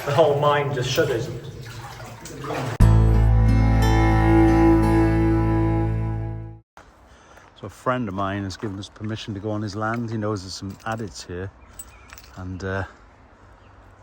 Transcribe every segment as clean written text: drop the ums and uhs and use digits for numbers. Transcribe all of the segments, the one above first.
the whole mind just shudders. So a friend of mine has given us permission to go on his land. He knows there's some addits here, and we're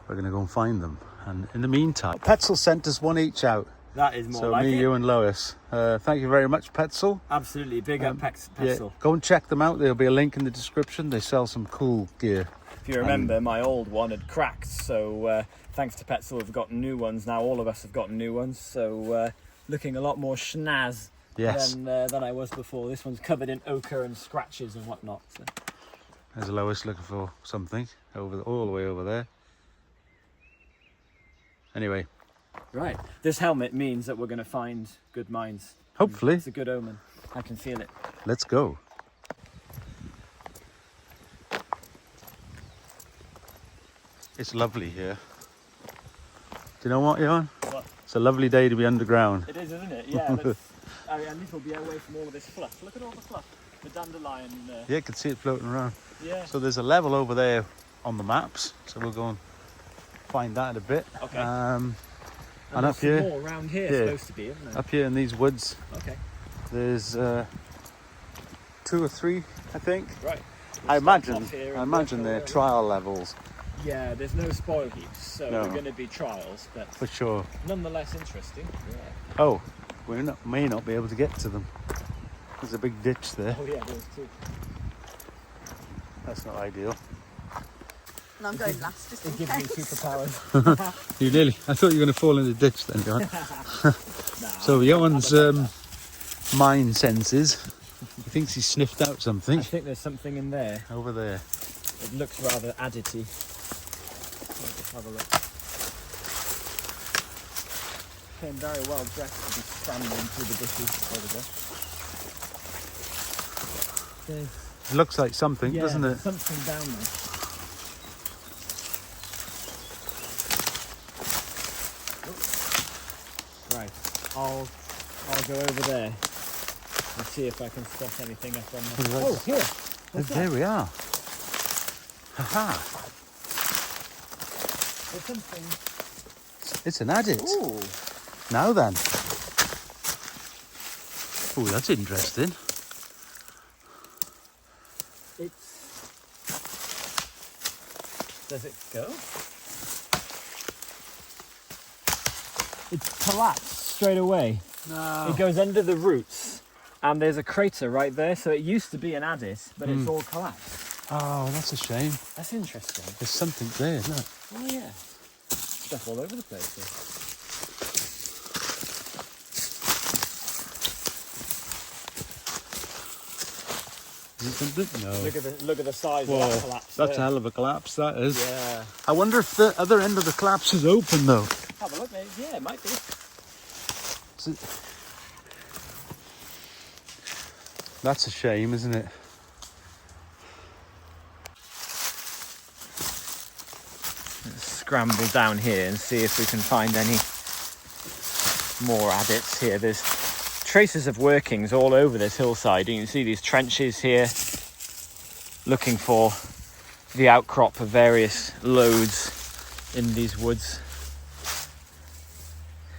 going to go and find them. And in the meantime, Petzl sent us one each out. That is more so like me, it. you and Lois. Thank you very much, Petzl. Absolutely, big up Petzl. Yeah, go and check them out. There'll be a link in the description. They sell some cool gear. If you remember, my old one had cracked, so thanks to Petzl, we've got new ones now. All of us have gotten new ones, so looking a lot more schnaz than I was before. This one's covered in ochre and scratches and whatnot. So. There's Lois looking for something all the way over there. Anyway. Right, this helmet means that we're going to find good mines. Hopefully. It's a good omen. I can feel it. Let's go. It's lovely here. Do you know what, Ioan? What? It's a lovely day to be underground. It is, isn't it? Yeah. At least we'll be away from all of this fluff. Look at all the fluff. The dandelion. Yeah, you can see it floating around. Yeah. So there's a level over there on the maps. So we'll go and find that in a bit. Okay. And up here, more around here, supposed to be, isn't there? Up here in these woods, okay. There's 2 or 3, I think. Right. I imagine they're trial levels. Yeah, there's no spoil heaps, so No. they're going to be trials, but For sure. nonetheless interesting. Yeah. Oh, may not be able to get to them. There's a big ditch there. Oh yeah, there's 2. That's not ideal. And I'm going last just in It gives case. me superpowers. You nearly. I thought you were going to fall in the ditch then, John. So Ioan's mind senses. He thinks he's sniffed out something. I think there's something in there. Over there. It looks rather addity. Let's have a look. Came very well dressed to be scrambling through the bushes. There we go. It looks like something, doesn't it? There's something down there. Right, I'll go over there and see if I can spot anything up on there. Oh, here! What's There that? we are. Haha! There's something. It's an addit. Ooh! Now then. Oh, that's interesting. Does it go? It's collapsed straight away. No. It goes under the roots, and there's a crater right there. So it used to be an addit, but it's all collapsed. Oh, that's a shame. That's interesting. There's something there, isn't it? Oh yeah, stuff all over the place here. Is it something? No. Look at the size of that collapse. That's a there. hell of a collapse, that is. Yeah. I wonder if the other end of the collapse is open, though. Have a look, maybe. Yeah, it might be. That's a shame, isn't it? Let's scramble down here and see if we can find any more addits here. There's traces of workings all over this hillside. You can see these trenches here, looking for the outcrop of various loads in these woods.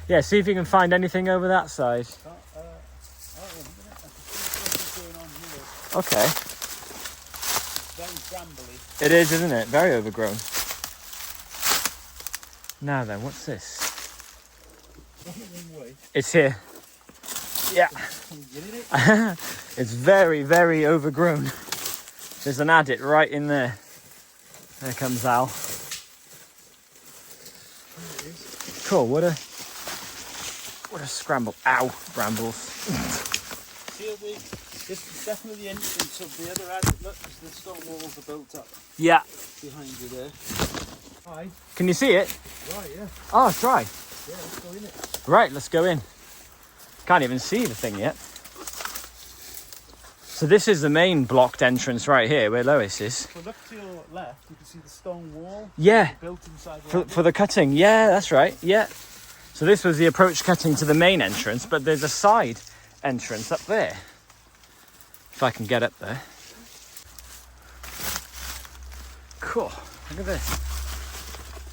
Yeah, see if you can find anything over that side. Okay. Very brambly. It is, isn't it? Very overgrown. Now then, what's this? It's here. Yeah. It's very, very overgrown. There's an addit right in there. There comes Al. Cool, what a scramble. Ow, brambles. See, this is definitely the entrance of the other addit. Look, the stone walls are built up Yeah. behind you there. Hi. Can you see it? Right, yeah. Oh, try. Yeah, let's go in it. Right, let's go in. Can't even see the thing yet. So this is the main blocked entrance right here where Lois is. So look to your left, you can see the stone wall. Yeah. Built inside the For the cutting. Yeah, that's right. Yeah. So this was the approach cutting to the main entrance, but there's a side entrance up there. If I can get up there. Cool. Look at this.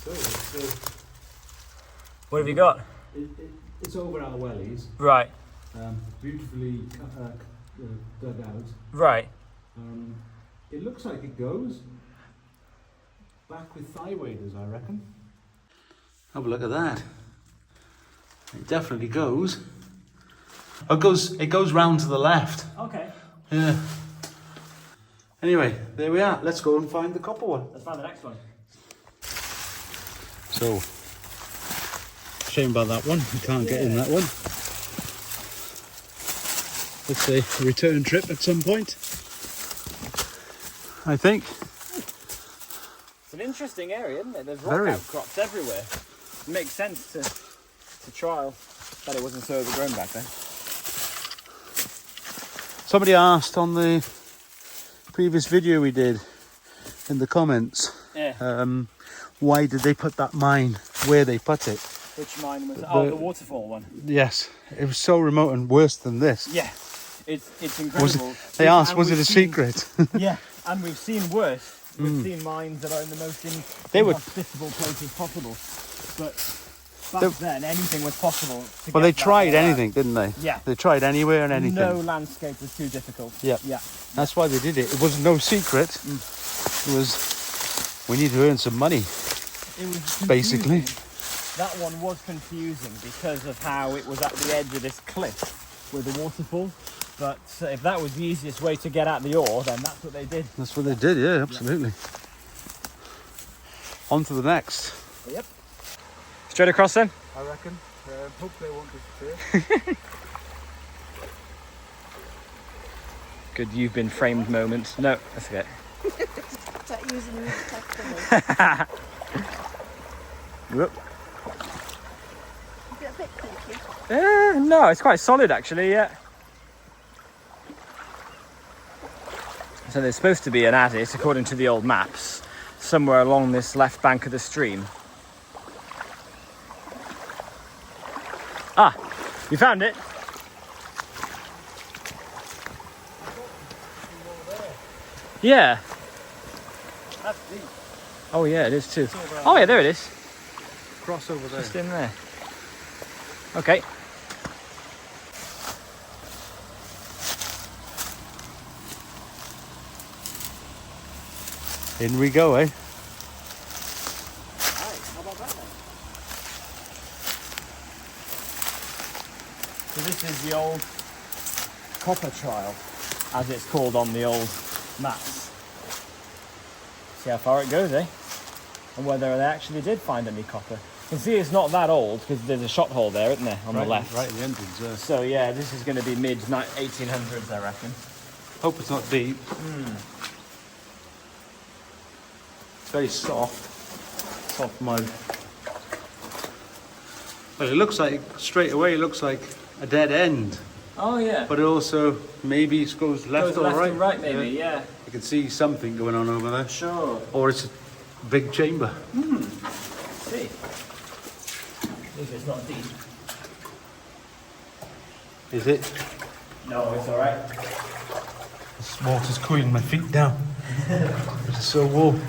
So it's What have you got? It's over our wellies, Right, beautifully dug out. right. It looks like it goes back with thigh waders, I reckon. Have a look at that. It definitely goes. Oh, it goes round to the left. Okay. Yeah. Anyway, there we are. Let's go and find the copper one. Let's find the next one. So, shame about that one. We can't get in that one. It's a return trip at some point, I think. It's an interesting area, isn't it? There's rock Very. outcrops everywhere. It makes sense to trial that it wasn't so overgrown back then. Somebody asked on the previous video we did in the comments, why did they put that mine where they put it? Which mine was? The waterfall one. Yes, it was so remote and worse than this. Yeah, it's incredible. They asked, was it a secret? Yeah, and we've seen worse. We've seen mines that are in the most inhospitable places possible. But back then, anything was possible. Well, they tried anything, didn't they? Yeah. They tried anywhere and anything. No landscape was too difficult. Yeah. Yeah. That's why they did it. It was no secret. It was, we need to earn some money, It was basically. That one was confusing because of how it was at the edge of this cliff with the waterfall. But if that was the easiest way to get at the ore, then that's what they did. That's what they did, yeah, absolutely. On to the next. Yep. Straight across then? I reckon. Hope they won't disappear. Good, you've been framed moment. No, that's okay. Start using them as testimony. Whoop. Is it a bit creaky? No, it's quite solid actually, yeah. So there's supposed to be an addit, according to the old maps, somewhere along this left bank of the stream. Ah, you found it? Yeah. That's deep. Oh yeah, it is too. Oh yeah, there it is. Cross over there. Just in there. Okay. In we go, eh? So this is the old copper trial, as it's called on the old maps. See how far it goes, eh? And whether they actually did find any copper. You can see it's not that old because there's a shot hole there, isn't there, on the left? Right at the entrance, yeah. So yeah, this is going to be mid 1800s, I reckon. Hope it's not deep. It's very soft. Soft mud. But it looks like, straight away, it looks like a dead end. Oh yeah. But it also maybe goes left or right. And right, maybe, yeah. You can see something going on over there. Sure. Or it's a big chamber. See. If it's not deep. Is it? No, it's all right. This water's cooling my feet down. It's so warm.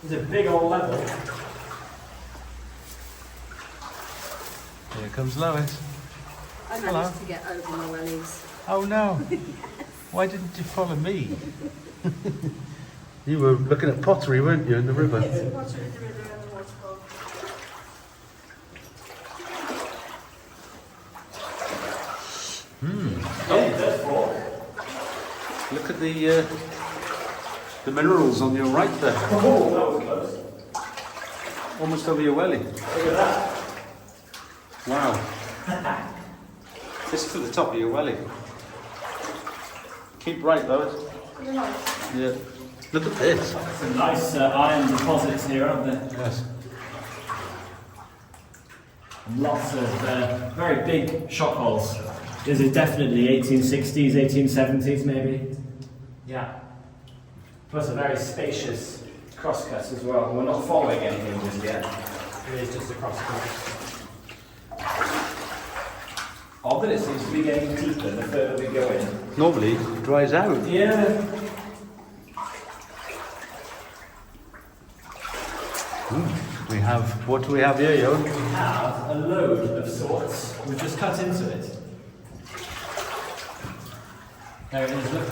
It's a big old level. Here comes Lois. I managed to get over my wellies. Oh no. Why didn't you follow me? You were looking at pottery, weren't you, in the river? Water in the river and the waterfall. Look at the minerals on your right there. Oh, that was close. Almost over your welly. Look at that. Wow. Just to the top of your welly. Keep right, Lois. Yeah. Look at this. Some nice iron deposits here, aren't there? Yes. And lots of very big shot holes. This is definitely 1860s, 1870s maybe. Yeah. Plus a very spacious crosscut as well. We're not following anything just yet. It is just a crosscut. Odd that it seems to be getting deeper the further we go in. Normally it dries out. Yeah. We have, what do we have here, Ioan? We have a load of sorts. We've just cut into it. There it is, look.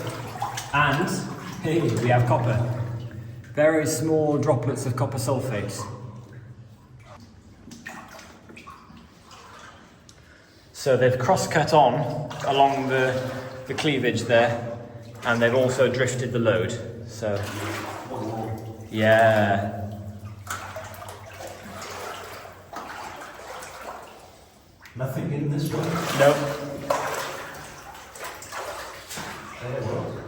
And here we have copper. Very small droplets of copper sulfate. So they've cross-cut on along the cleavage there, and they've also drifted the load. So, yeah. Nothing in this one? Nope. There it was.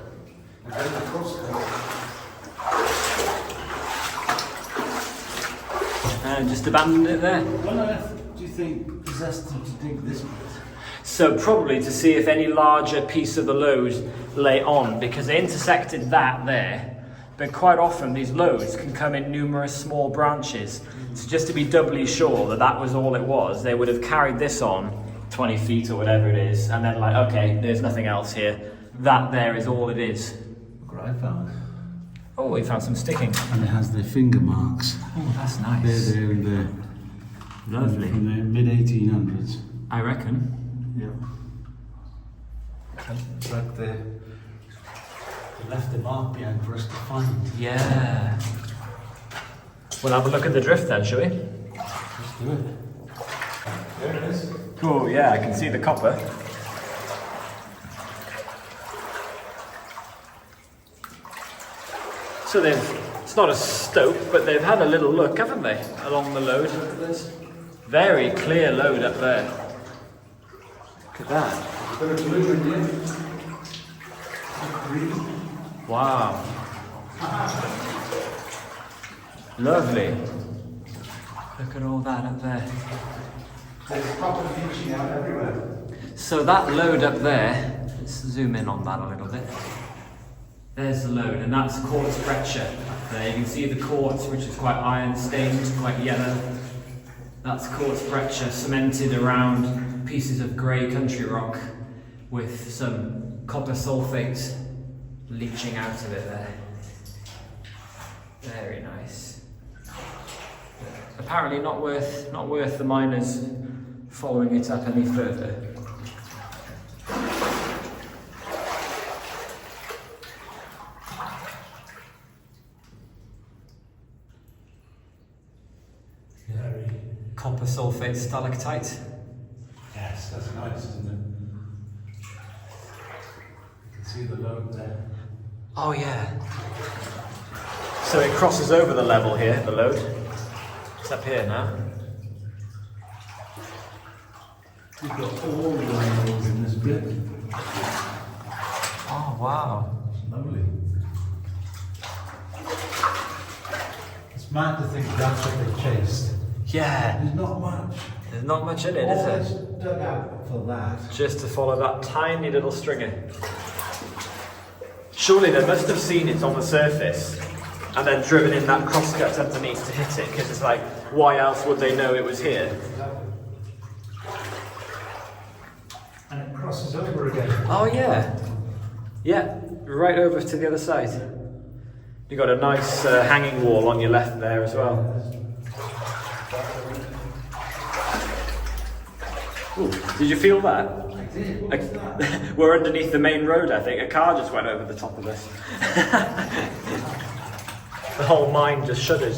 And then the crosscut. And just abandoned it there. What on earth do you think possessed them to dig this bit? So probably to see if any larger piece of the load lay on, because they intersected that there. But quite often these loads can come in numerous small branches. So just to be doubly sure that that was all it was, they would have carried this on 20 feet or whatever it is, and then like, okay, there's nothing else here. That there is all it is. Look what I found. Oh, we found some sticking. And it has their finger marks. Oh, that's nice. They're in the Lovely. In the mid-1800s. I reckon. Yeah. It's like they left the mark behind for us to find. Yeah. We'll have a look at the drift then, shall we? Let's do it. There it is. Cool, yeah, I can see the copper. So it's not a stope, but they've had a little look, haven't they, along the load. Look at this. Very clear load up there. Look at that. Bit of blue in here. Green. Wow. Lovely. Look at all that up there. There's proper leaching out everywhere. So that load up there, let's zoom in on that a little bit. There's the load, and that's quartz breccia up there. You can see the quartz, which is quite iron stained, quite yellow. That's quartz breccia cemented around pieces of grey country rock with some copper sulfate leaching out of it there. Very nice. Apparently not worth the miners following it up any further. Very. Copper sulfate stalactite. Yes, that's nice, isn't it? You can see the load there. Oh yeah. So it crosses over the level here, the load. It's up here now. We've got all the levels in this bit. Oh wow. Lovely. It's mad to think that's what they chased. Yeah. There's not much. There's not much in it, All is that's there? dug out for that. Just to follow that tiny little stringer. Surely they must have seen it on the surface and then driven in that crosscut underneath to hit it, because it's like, why else would they know it was here? Exactly. And it crosses over again. Oh yeah. Yeah, right over to the other side. You've got a nice hanging wall on your left there as well. Ooh, did you feel that? I did. What was that? We're underneath the main road, I think. A car just went over the top of us. The whole mine just shuddered.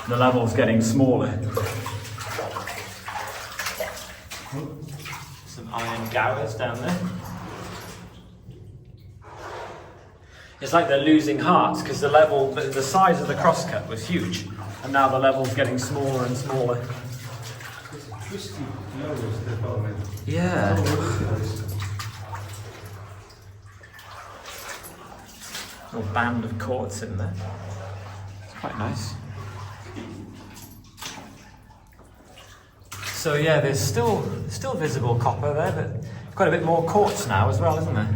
The level's getting smaller. Some iron gowers down there. It's like they're losing heart, because the level, the size of the crosscut was huge, and now the level's getting smaller and smaller. It's a twisty nose they're following. Yeah. Little band of quartz in there. It's quite nice. So yeah, there's still visible copper there, but quite a bit more quartz now as well, isn't there?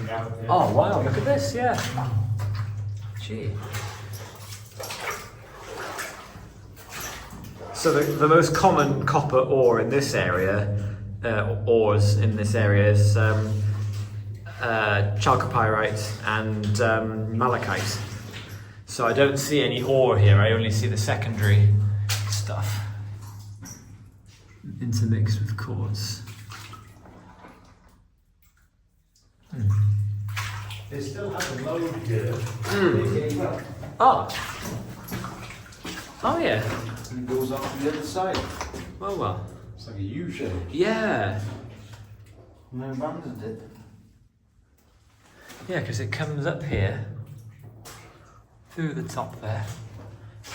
Out, yeah. Oh wow, look at this, yeah. Gee. So the most common copper ore in this area, ores in this area is chalcopyrite and malachite. So I don't see any ore here, I only see the secondary stuff intermixed with quartz. They still have a Maude here. They gave up. Oh yeah. And it goes off to the other side. Oh well. It's like a U shape. Yeah. And they abandoned it. Yeah, because it comes up here through the top there.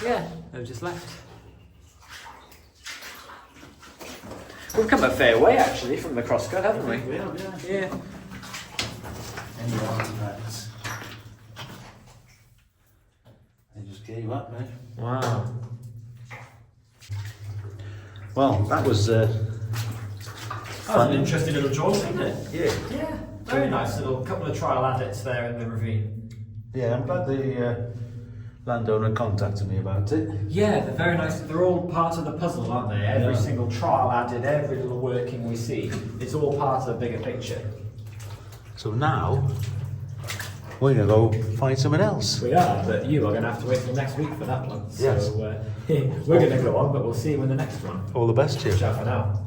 Yeah, they've just left. We've come a fair way actually from the crosscut, haven't we? Yeah. Rhydz. They just gave up, mate. Wow. Well, that was That was an interesting little jaunt, wasn't it? Yeah. Yeah. Very nice little couple of trial addits there in the ravine. Yeah, I'm glad the landowner contacted me about it. Yeah, they're very nice. They're all part of the puzzle, aren't they? Every single trial added, every little working we see, it's all part of the bigger picture. So now, we're going to go find someone else. We are, but you are going to have to wait till next week for that one. Yes. So we're going to go on, but we'll see you in the next one. All the best to you. Ciao for now.